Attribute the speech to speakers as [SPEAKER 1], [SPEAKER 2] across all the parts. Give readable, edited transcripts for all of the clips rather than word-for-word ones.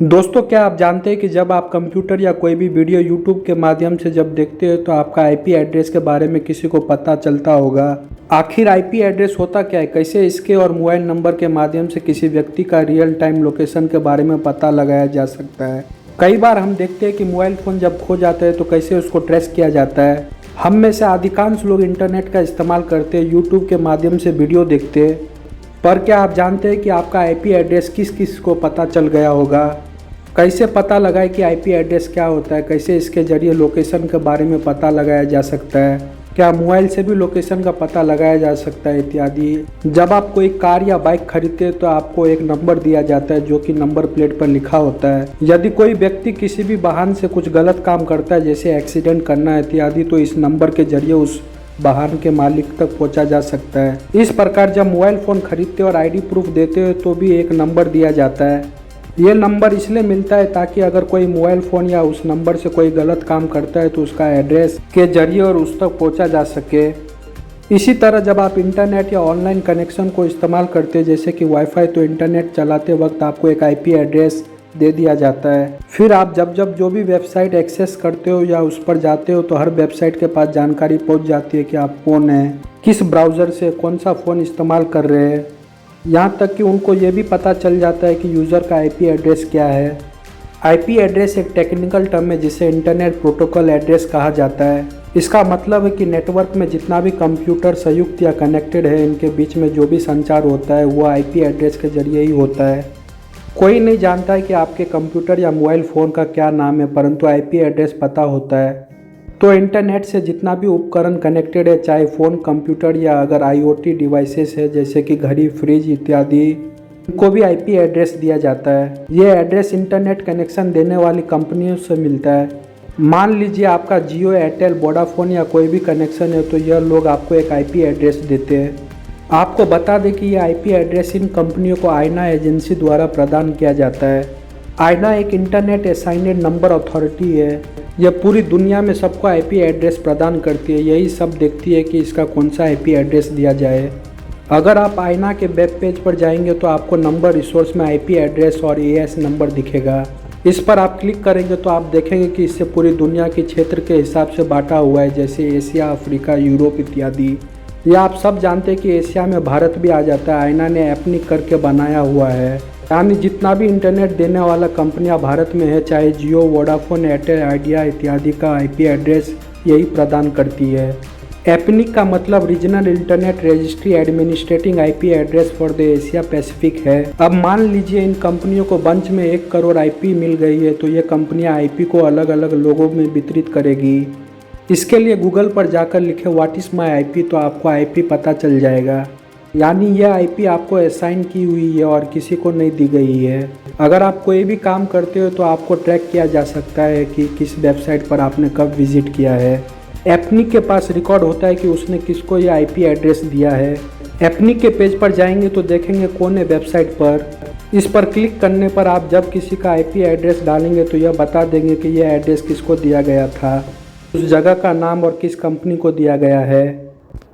[SPEAKER 1] दोस्तों, क्या आप जानते हैं कि जब आप कंप्यूटर या कोई भी वीडियो यूट्यूब के माध्यम से जब देखते हो तो आपका आईपी एड्रेस के बारे में किसी को पता चलता होगा। आखिर आईपी एड्रेस होता क्या है, कैसे इसके और मोबाइल नंबर के माध्यम से किसी व्यक्ति का रियल टाइम लोकेशन के बारे में पता लगाया जा सकता है। कई बार हम देखते हैं कि मोबाइल फ़ोन जब खो जाता है तो कैसे उसको ट्रेस किया जाता है। हम में से अधिकांश लोग इंटरनेट का इस्तेमाल करते हैं, यूट्यूब के माध्यम से वीडियो देखते हैं, पर क्या आप जानते हैं कि आपका आईपी एड्रेस किस किस को पता चल गया होगा। कैसे पता लगाए कि आईपी एड्रेस क्या होता है, कैसे इसके जरिए लोकेशन के बारे में पता लगाया जा सकता है, क्या मोबाइल से भी लोकेशन का पता लगाया जा सकता है इत्यादि। जब आप कोई कार या बाइक खरीदते हैं तो आपको एक नंबर दिया जाता है जो कि नंबर प्लेट पर लिखा होता है। यदि कोई व्यक्ति किसी भी वाहन से कुछ गलत काम करता है, जैसे एक्सीडेंट करना इत्यादि, तो इस नंबर के जरिए उस वाहन के मालिक तक पहुंचा जा सकता है। इस प्रकार जब मोबाइल फ़ोन खरीदते और आईडी प्रूफ देते हो तो भी एक नंबर दिया जाता है। ये नंबर इसलिए मिलता है ताकि अगर कोई मोबाइल फ़ोन या उस नंबर से कोई गलत काम करता है तो उसका एड्रेस के जरिए और उस तक पहुंचा जा सके। इसी तरह जब आप इंटरनेट या ऑनलाइन कनेक्शन को इस्तेमाल करते हैं, जैसे कि वाईफाई, तो इंटरनेट चलाते वक्त आपको एक आईपी एड्रेस दे दिया जाता है। फिर आप जब जो भी वेबसाइट एक्सेस करते हो या उस पर जाते हो तो हर वेबसाइट के पास जानकारी पहुंच जाती है कि आप कौन हैं, किस ब्राउज़र से कौन सा फ़ोन इस्तेमाल कर रहे हैं। यहाँ तक कि उनको ये भी पता चल जाता है कि यूज़र का आईपी एड्रेस क्या है। आईपी एड्रेस एक टेक्निकल टर्म है जिसे इंटरनेट प्रोटोकॉल एड्रेस कहा जाता है। इसका मतलब है कि नेटवर्क में जितना भी कंप्यूटर संयुक्त या कनेक्टेड है, इनके बीच में जो भी संचार होता है वो आईपी एड्रेस के जरिए ही होता है। कोई नहीं जानता है कि आपके कंप्यूटर या मोबाइल फ़ोन का क्या नाम है, परंतु आईपी एड्रेस पता होता है। तो इंटरनेट से जितना भी उपकरण कनेक्टेड है, चाहे फ़ोन, कंप्यूटर या अगर आईओटी डिवाइसेस है जैसे कि घड़ी, फ्रिज इत्यादि, उनको भी आईपी एड्रेस दिया जाता है। ये एड्रेस इंटरनेट कनेक्शन देने वाली कंपनियों से मिलता है। मान लीजिए आपका जियो, एयरटेल, वोडाफोन या कोई भी कनेक्शन है तो यह लोग आपको एक आईपी एड्रेस देते हैं। आपको बता दें कि यह आईपी एड्रेस इन कंपनियों को आईना एजेंसी द्वारा प्रदान किया जाता है। आईना एक इंटरनेट असाइनेड नंबर अथॉरिटी है। यह पूरी दुनिया में सबको आईपी एड्रेस प्रदान करती है। यही सब देखती है कि इसका कौन सा आईपी एड्रेस दिया जाए। अगर आप आईना के वेब पेज पर जाएंगे तो आपको नंबर रिसोर्स में आईपी एड्रेस और एएस नंबर दिखेगा। इस पर आप क्लिक करेंगे तो आप देखेंगे कि इससे पूरी दुनिया के क्षेत्र के हिसाब से बांटा हुआ है, जैसे एशिया, अफ्रीका, यूरोप इत्यादि। यह आप सब जानते हैं कि एशिया में भारत भी आ जाता है। आईना ने एपनिक करके बनाया हुआ है, यानी जितना भी इंटरनेट देने वाला कंपनियां भारत में है, चाहे जियो, वोडाफोन, एयरटेल, आइडिया इत्यादि, का आईपी एड्रेस यही प्रदान करती है। एपनिक का मतलब regional internet registry administrating IP address for the Asia Pacific है। अब मान लीजिए इन कंपनियों को बंच में 1 करोड़ आईपी मिल गई है तो ये कंपनियां आईपी को अलग अलग लोगों में वितरित करेगी। इसके लिए गूगल पर जाकर लिखे व्हाट इज़ माई आईपी तो आपको आईपी पता चल जाएगा, यानी यह आईपी आपको असाइन की हुई है और किसी को नहीं दी गई है। अगर आप कोई भी काम करते हो तो आपको ट्रैक किया जा सकता है कि किस वेबसाइट पर आपने कब विजिट किया है। एपनिक के पास रिकॉर्ड होता है कि उसने किसको यह आईपी एड्रेस दिया है। एपनिक के पेज पर जाएंगे तो देखेंगे कौन है वेबसाइट पर। इस पर क्लिक करने पर आप जब किसी का आईपी एड्रेस डालेंगे तो यह बता देंगे कि यह एड्रेस किसको दिया गया था, उस जगह का नाम और किस कंपनी को दिया गया है।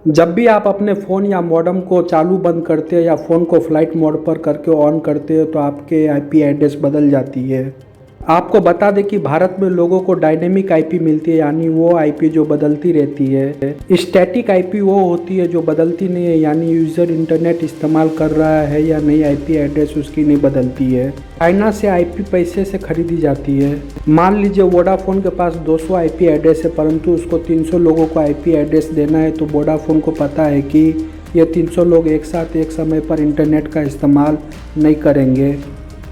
[SPEAKER 1] जब भी आप अपने फ़ोन या मॉडेम को चालू बंद करते हैं या फ़ोन को फ्लाइट मोड पर करके ऑन करते हो तो आपके आईपी एड्रेस बदल जाती है। आपको बता दें कि भारत में लोगों को डायनेमिक आईपी मिलती है, यानी वो आईपी जो बदलती रहती है। स्टैटिक आईपी वो होती है जो बदलती नहीं है, यानी यूज़र इंटरनेट इस्तेमाल कर रहा है या नहीं, आईपी एड्रेस उसकी नहीं बदलती है। आईना से आईपी पैसे से खरीदी जाती है। मान लीजिए वोडाफोन के पास 200 आईपी एड्रेस है, परंतु उसको 300 लोगों को आईपी एड्रेस देना है, तो वोडाफोन को पता है कि ये 300 लोग एक साथ एक समय पर इंटरनेट का इस्तेमाल नहीं करेंगे,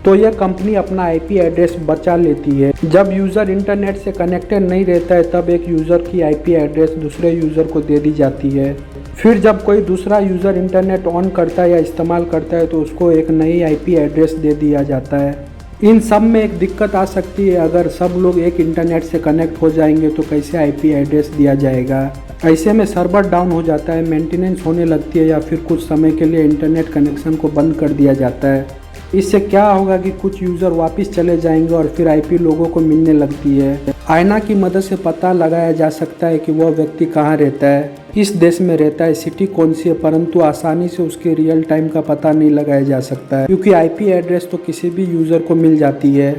[SPEAKER 1] तो यह कंपनी अपना आईपी एड्रेस बचा लेती है। जब यूज़र इंटरनेट से कनेक्टेड नहीं रहता है तब एक यूज़र की आईपी एड्रेस दूसरे यूज़र को दे दी जाती है। फिर जब कोई दूसरा यूज़र इंटरनेट ऑन करता है या इस्तेमाल करता है तो उसको एक नई आईपी एड्रेस दे दिया जाता है। इन सब में एक दिक्कत आ सकती है, अगर सब लोग एक इंटरनेट से कनेक्ट हो जाएंगे तो कैसे आईपी एड्रेस दिया जाएगा। ऐसे में सर्वर डाउन हो जाता है, मेंटेनेंस होने लगती है या फिर कुछ समय के लिए इंटरनेट कनेक्शन को बंद कर दिया जाता है। इससे क्या होगा कि कुछ यूज़र वापस चले जाएंगे और फिर आईपी लोगों को मिलने लगती है। आईना की मदद से पता लगाया जा सकता है कि वह व्यक्ति कहाँ रहता है, किस देश में रहता है, सिटी कौन सी है, परंतु आसानी से उसके रियल टाइम का पता नहीं लगाया जा सकता है, क्योंकि आईपी एड्रेस तो किसी भी यूज़र को मिल जाती है।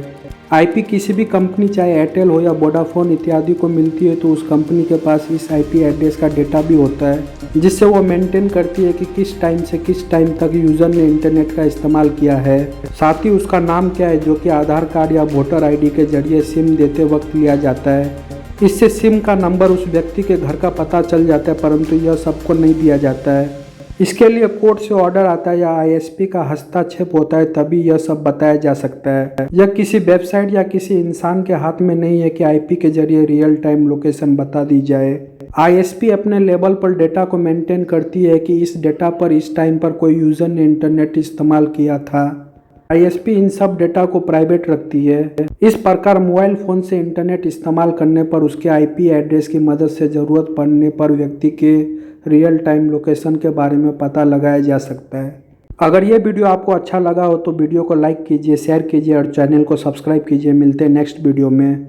[SPEAKER 1] आईपी किसी भी कंपनी, चाहे एयरटेल हो या वोडाफोन इत्यादि को मिलती है, तो उस कंपनी के पास इस आईपी एड्रेस का डेटा भी होता है, जिससे वो मेंटेन करती है कि किस टाइम से किस टाइम तक यूज़र ने इंटरनेट का इस्तेमाल किया है। साथ ही उसका नाम क्या है, जो कि आधार कार्ड या वोटर आईडी के जरिए सिम देते वक्त लिया जाता है। इससे सिम का नंबर उस व्यक्ति के घर का पता चल जाता है, परंतु यह सबको नहीं दिया जाता है। इसके लिए कोर्ट से ऑर्डर आता है या आईएसपी का हस्तक्षेप होता है, तभी यह सब बताया जा सकता है। यह किसी वेबसाइट या किसी इंसान के हाथ में नहीं है कि आईपी के जरिए रियल टाइम लोकेशन बता दी जाए। आईएसपी अपने लेवल पर डेटा को मेंटेन करती है कि इस डेटा पर इस टाइम पर कोई यूज़र ने इंटरनेट इस्तेमाल किया था। आईएसपी इन सब डेटा को प्राइवेट रखती है। इस प्रकार मोबाइल फ़ोन से इंटरनेट इस्तेमाल करने पर उसके आईपी एड्रेस की मदद से ज़रूरत पड़ने पर व्यक्ति के रियल टाइम लोकेशन के बारे में पता लगाया जा सकता है। अगर ये वीडियो आपको अच्छा लगा हो तो वीडियो को लाइक कीजिए, शेयर कीजिए और चैनल को सब्सक्राइब कीजिए। मिलते हैं नेक्स्ट वीडियो में।